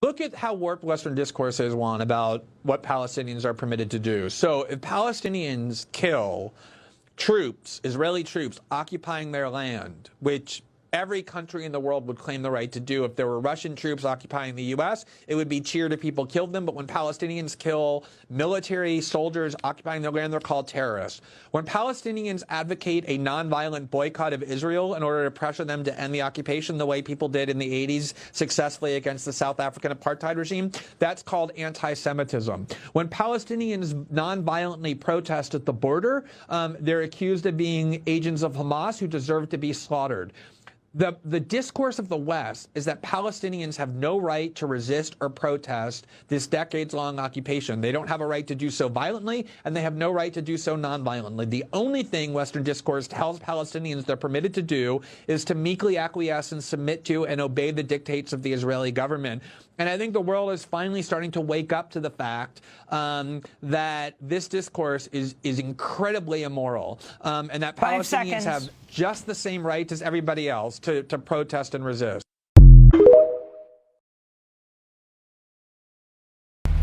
Look at how warped Western discourse is, Juan, about what Palestinians are permitted to do. So if Palestinians kill troops, Israeli troops, occupying their land, which every country in the world would claim the right to do. If there were Russian troops occupying the U.S., it would be cheered if people killed them. But when Palestinians kill military soldiers occupying their land, they're called terrorists. When Palestinians advocate a nonviolent boycott of Israel in order to pressure them to end the occupation the way people did in the 80s successfully against the South African apartheid regime, that's called anti-Semitism. When Palestinians nonviolently protest at the border, they're accused of being agents of Hamas who deserve to be slaughtered. The discourse of the West is that Palestinians have no right to resist or protest this decades-long occupation. They don't have a right to do so violently, and they have no right to do so nonviolently. The only thing Western discourse tells Palestinians they're permitted to do is to meekly acquiesce and submit to and obey the dictates of the Israeli government. And I think the world is finally starting to wake up to the fact that this discourse is incredibly immoral, and that Palestinians have just the same rights as everybody else to protest and resist.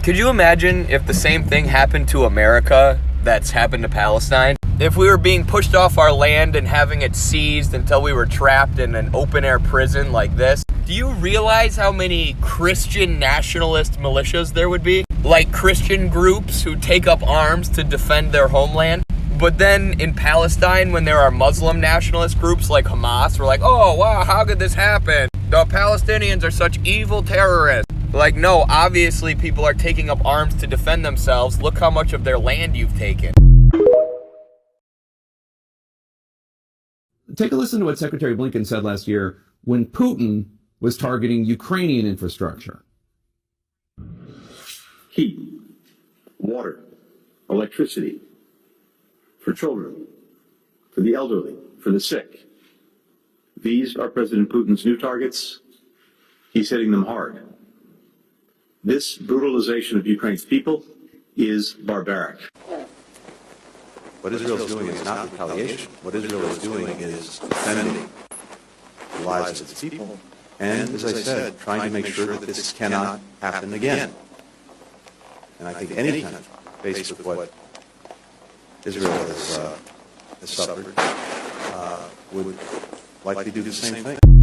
Could you imagine if the same thing happened to America that's happened to Palestine? If we were being pushed off our land and having it seized until we were trapped in an open-air prison like this, do you realize how many Christian nationalist militias there would be? Like Christian groups who take up arms to defend their homeland? But then in Palestine, when there are Muslim nationalist groups like Hamas, we're like, oh, wow, how could this happen? The Palestinians are such evil terrorists. Like, no, obviously people are taking up arms to defend themselves. Look how much of their land you've taken. Take a listen to what Secretary Blinken said last year when Putin was targeting Ukrainian infrastructure. Heat, water, electricity, for children, for the elderly, for the sick. These are President Putin's new targets. He's hitting them hard. This brutalization of Ukraine's people is barbaric. What Israel is doing is not retaliation. What Israel is doing is defending the lives of its people and, as I said, trying to make sure that this cannot happen again. And I think any country, faced with what Israel has suffered, would likely do the same thing.